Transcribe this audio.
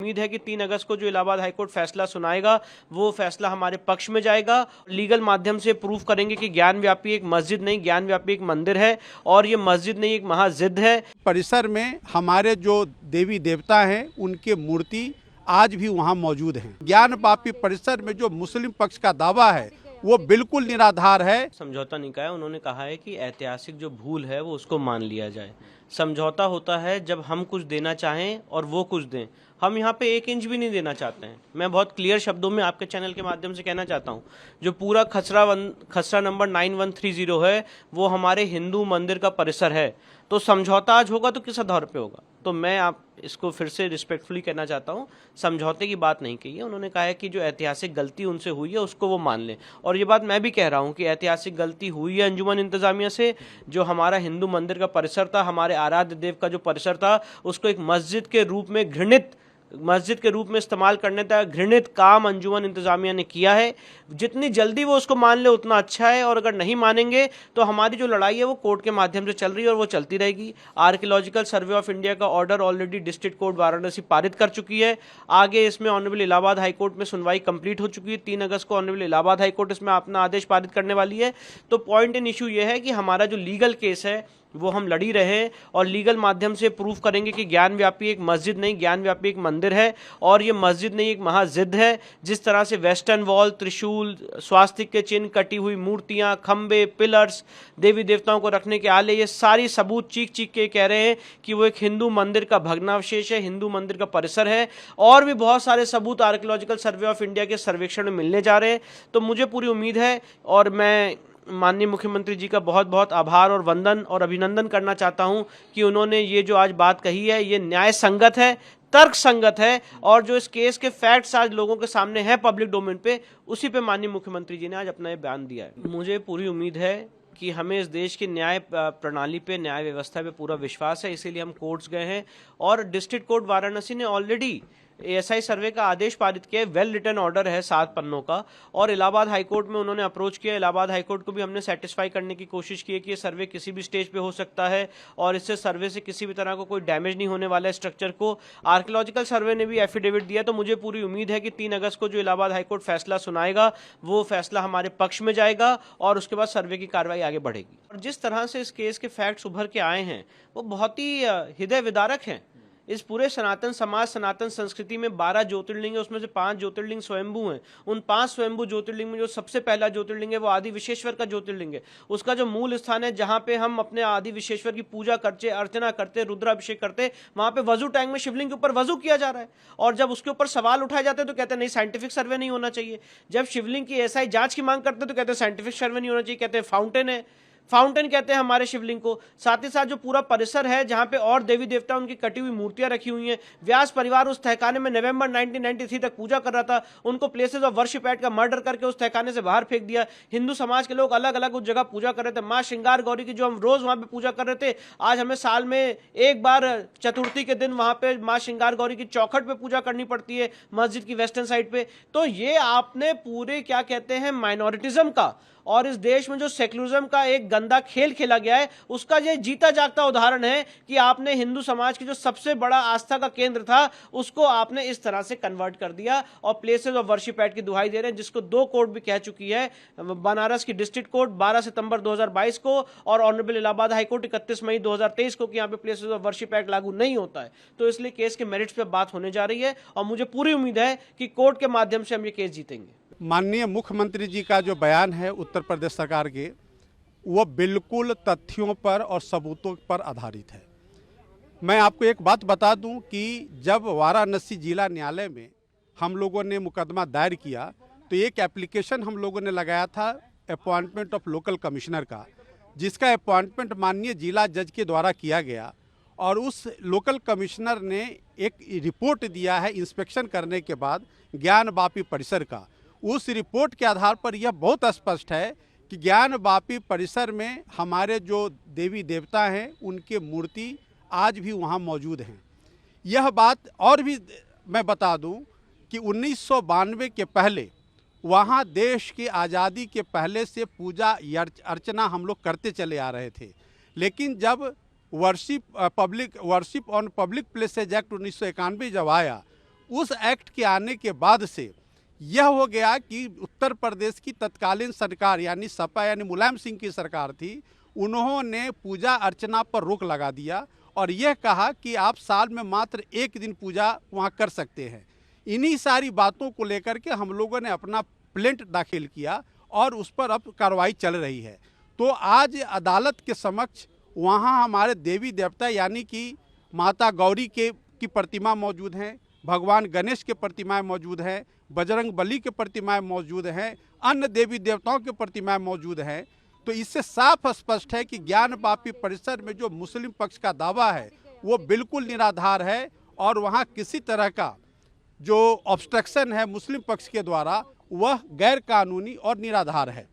उम्मीद है कि 3 अगस्त को जो इलाहाबाद हाईकोर्ट फैसला सुनाएगा वो फैसला हमारे पक्ष में जाएगा। लीगल माध्यम से प्रूफ करेंगे कि ज्ञान व्यापी एक मस्जिद नहीं, ज्ञान व्यापी एक मंदिर है और ये मस्जिद नहीं एक महाजिद है। परिसर में हमारे जो देवी देवता हैं उनके मूर्ति आज भी वहाँ मौजूद हैं। ज्ञान व्यापी परिसर में जो मुस्लिम पक्ष का दावा है वो बिल्कुल निराधार है। समझौता निकाय उन्होंने कहा है कि ऐतिहासिक जो भूल है वो उसको मान लिया जाए। समझौता होता है जब हम कुछ देना चाहें और वो कुछ दें। हम यहाँ पे 1 इंच भी नहीं देना चाहते हैं। मैं बहुत क्लियर शब्दों में आपके चैनल के माध्यम से कहना चाहता हूँ, जो पूरा खसरा नंबर 9130 है वो हमारे हिंदू मंदिर का परिसर है। तो समझौता आज होगा तो किस आधार पे होगा? तो मैं आप इसको फिर से रिस्पेक्टफुली कहना चाहता हूँ, समझौते की बात नहीं कही है। उन्होंने कहा है कि जो ऐतिहासिक गलती उनसे हुई है उसको वो मान लें। और ये बात मैं भी कह रहा हूँ कि ऐतिहासिक गलती हुई है अंजुमन इंतजामिया से। जो हमारा हिंदू मंदिर का परिसर था, हमारे आराध्य देव का जो परिसर था, उसको एक मस्जिद के रूप में मस्जिद के रूप में इस्तेमाल करने तक घृणित काम अंजुमन इंतजामिया ने किया है। जितनी जल्दी वो उसको मान ले उतना अच्छा है, और अगर नहीं मानेंगे तो हमारी जो लड़ाई है वो कोर्ट के माध्यम से चल रही है और वो चलती रहेगी। आर्कियोलॉजिकल सर्वे ऑफ इंडिया का order already district court Varanasi पारित कर चुकी है। आगे इसमें ऑनरेबल इलाहाबाद हाईकोर्ट में सुनवाई कंप्लीट हो चुकी है। 3 अगस्त को ऑनरेबल इलाहाबाद हाईकोर्ट इसमें अपना आदेश पारित करने वाली है। तो पॉइंट इन इशू ये है कि हमारा जो लीगल केस है वो हम लड़ी रहे और लीगल माध्यम से प्रूफ करेंगे कि ज्ञान व्यापी एक मस्जिद नहीं, ज्ञान व्यापी एक मंदिर है और ये मस्जिद नहीं एक महाजिद है। जिस तरह से वेस्टर्न वॉल, त्रिशूल, स्वास्तिक के चिन्ह, कटी हुई मूर्तियां, खंबे, पिलर्स, देवी देवताओं को रखने के आले, ये सारी सबूत चीख चीख के कह रहे हैं कि वो एक हिंदू मंदिर का भग्नावशेष है, हिंदू मंदिर का परिसर है। और भी बहुत सारे सबूत आर्कियोलॉजिकल सर्वे ऑफ इंडिया के सर्वेक्षण में मिलने जा रहे हैं। तो मुझे पूरी उम्मीद है और मैं माननीय मुख्यमंत्री जी का बहुत बहुत आभार और वंदन और अभिनंदन करना चाहता हूं कि उन्होंने ये जो आज बात कही है ये न्याय संगत है, तर्क संगत है, और जो इस केस के फैक्ट्स आज लोगों के सामने हैं पब्लिक डोमेन पे, उसी पे माननीय मुख्यमंत्री जी ने आज अपना ये बयान दिया है। मुझे पूरी उम्मीद है कि हमें इस देश की न्याय प्रणाली पे, न्याय व्यवस्था पे पूरा विश्वास है, इसीलिए हम कोर्ट्स गए हैं। और डिस्ट्रिक्ट कोर्ट वाराणसी ने ऑलरेडी एएसआई सर्वे का आदेश पारित किया है। वेल रिटन ऑर्डर है 7 पन्नों का, और इलाहाबाद हाईकोर्ट में उन्होंने अप्रोच किया। इलाहाबाद हाईकोर्ट को भी हमने सेटिस्फाई करने की कोशिश की है कि ये सर्वे किसी भी स्टेज पे हो सकता है और इससे सर्वे से किसी भी तरह को कोई डैमेज नहीं होने वाला है स्ट्रक्चर को। आर्कियोलॉजिकल सर्वे ने भी एफिडेविट दिया। तो मुझे पूरी उम्मीद है कि 3 अगस्त को जो इलाहाबाद हाईकोर्ट फैसला सुनाएगा वो फैसला हमारे पक्ष में जाएगा और उसके बाद सर्वे की कार्रवाई आगे बढ़ेगी। और जिस तरह से इस केस के फैक्ट्स उभर के आए हैं वो बहुत ही हृदय विदारक हैं। इस पूरे सनातन समाज, सनातन संस्कृति में 12 ज्योतिर्लिंग है, उसमें से 5 ज्योतिर्लिंग स्वयंभू हैं। उन 5 स्वयंभू ज्योतिर्लिंग में जो सबसे पहला ज्योतिर्लिंग है वो आदि विश्वेश्वर का ज्योतिर्लिंग है। उसका जो मूल स्थान है जहां पे हम अपने आदि विश्वेश्वर की पूजा करते, अर्चना करते, रुद्राभिषेक करते, वहां पे वजू टैंक में शिवलिंग के ऊपर वजू किया जा रहा है। और जब उसके ऊपर सवाल उठाए जाते हैं तो कहते हैं नहीं, साइंटिफिक सर्वे नहीं होना चाहिए। जब शिवलिंग की एसआई जांच की मांग करते हैं तो कहते हैं साइंटिफिक सर्वे नहीं होना चाहिए, कहते हैं फाउंटेन है, फाउंटेन कहते हैं हमारे शिवलिंग को। साथ ही साथ जो पूरा परिसर है जहां पे और देवी देवता उनकी कटी हुई मूर्तियां रखी हुई हैं, व्यास परिवार उस तहखाने में नवंबर 1993 तक पूजा कर रहा था। उनको प्लेसेस ऑफ वर्शिप एक्ट का मर्डर करके उस तहखाने से बाहर फेंक दिया। हिंदू समाज के लोग अलग अलग उस जगह पूजा कर रहे थे। माँ श्रृंगार गौरी की जो हम रोज वहां पे पूजा कर रहे थे, आज हमें साल में एक बार चतुर्थी के दिन वहां पे माँ श्रृंगार गौरी की चौखट पे पूजा करनी पड़ती है मस्जिद की वेस्टर्न साइड पे। तो ये आपने पूरे क्या कहते हैं माइनॉरिटिज्म का और इस देश में जो सेक्युलरिज्म का एक गंदा खेल खेला गया है उसका ये जीता जागता उदाहरण है कि आपने हिंदू समाज की जो सबसे बड़ा आस्था का केंद्र था उसको आपने इस तरह से कन्वर्ट कर दिया और प्लेसेस ऑफ वर्शिप एक्ट की दुहाई दे रहे हैं, जिसको 2 कोर्ट भी कह चुकी है। बनारस की डिस्ट्रिक्ट कोर्ट 12 सितंबर 2022 को और ऑनरेबल इलाहाबाद हाईकोर्ट 31 मई 2023 को कि यहाँ पे प्लेसेस ऑफ वर्शिप एक्ट लागू नहीं होता है। तो इसलिए केस के मेरिट्स पे बात होने जा रही है और मुझे पूरी उम्मीद है कि कोर्ट के माध्यम से हम ये केस जीतेंगे। माननीय मुख्यमंत्री जी का जो बयान है उत्तर प्रदेश सरकार के, वो बिल्कुल तथ्यों पर और सबूतों पर आधारित है। मैं आपको एक बात बता दूं कि जब वाराणसी जिला न्यायालय में हम लोगों ने मुकदमा दायर किया तो एक एप्लीकेशन हम लोगों ने लगाया था अपॉइंटमेंट ऑफ लोकल कमिश्नर का, जिसका अपॉइंटमेंट माननीय जिला जज के द्वारा किया गया और उस लोकल कमिश्नर ने एक रिपोर्ट दिया है इंस्पेक्शन करने के बाद ज्ञान व्यापी परिसर का। उस रिपोर्ट के आधार पर यह बहुत स्पष्ट है कि ज्ञान व्यापी परिसर में हमारे जो देवी देवता हैं उनके मूर्ति आज भी वहाँ मौजूद हैं। यह बात और भी मैं बता दूं कि 1992 के पहले वहाँ देश की आज़ादी के पहले से पूजा अर्चना हम लोग करते चले आ रहे थे, लेकिन जब worship on public places act 1991 जब आया उस एक्ट के आने के बाद से यह हो गया कि उत्तर प्रदेश की तत्कालीन सरकार यानी सपा यानी मुलायम सिंह की सरकार थी, उन्होंने पूजा अर्चना पर रोक लगा दिया और यह कहा कि आप साल में मात्र एक दिन पूजा वहाँ कर सकते हैं। इन्हीं सारी बातों को लेकर के हम लोगों ने अपना प्लेंट दाखिल किया और उस पर अब कार्रवाई चल रही है। तो आज अदालत के समक्ष वहाँ हमारे देवी देवता यानी कि माता गौरी की प्रतिमा मौजूद हैं, भगवान गणेश के प्रतिमाएं मौजूद हैं, बजरंग बली के प्रतिमाएं मौजूद हैं, अन्य देवी देवताओं के प्रतिमाएं मौजूद हैं। तो इससे साफ स्पष्ट है कि ज्ञान वापी परिसर में जो मुस्लिम पक्ष का दावा है वो बिल्कुल निराधार है और वहाँ किसी तरह का जो ऑब्स्ट्रक्शन है मुस्लिम पक्ष के द्वारा वह गैर कानूनी और निराधार है।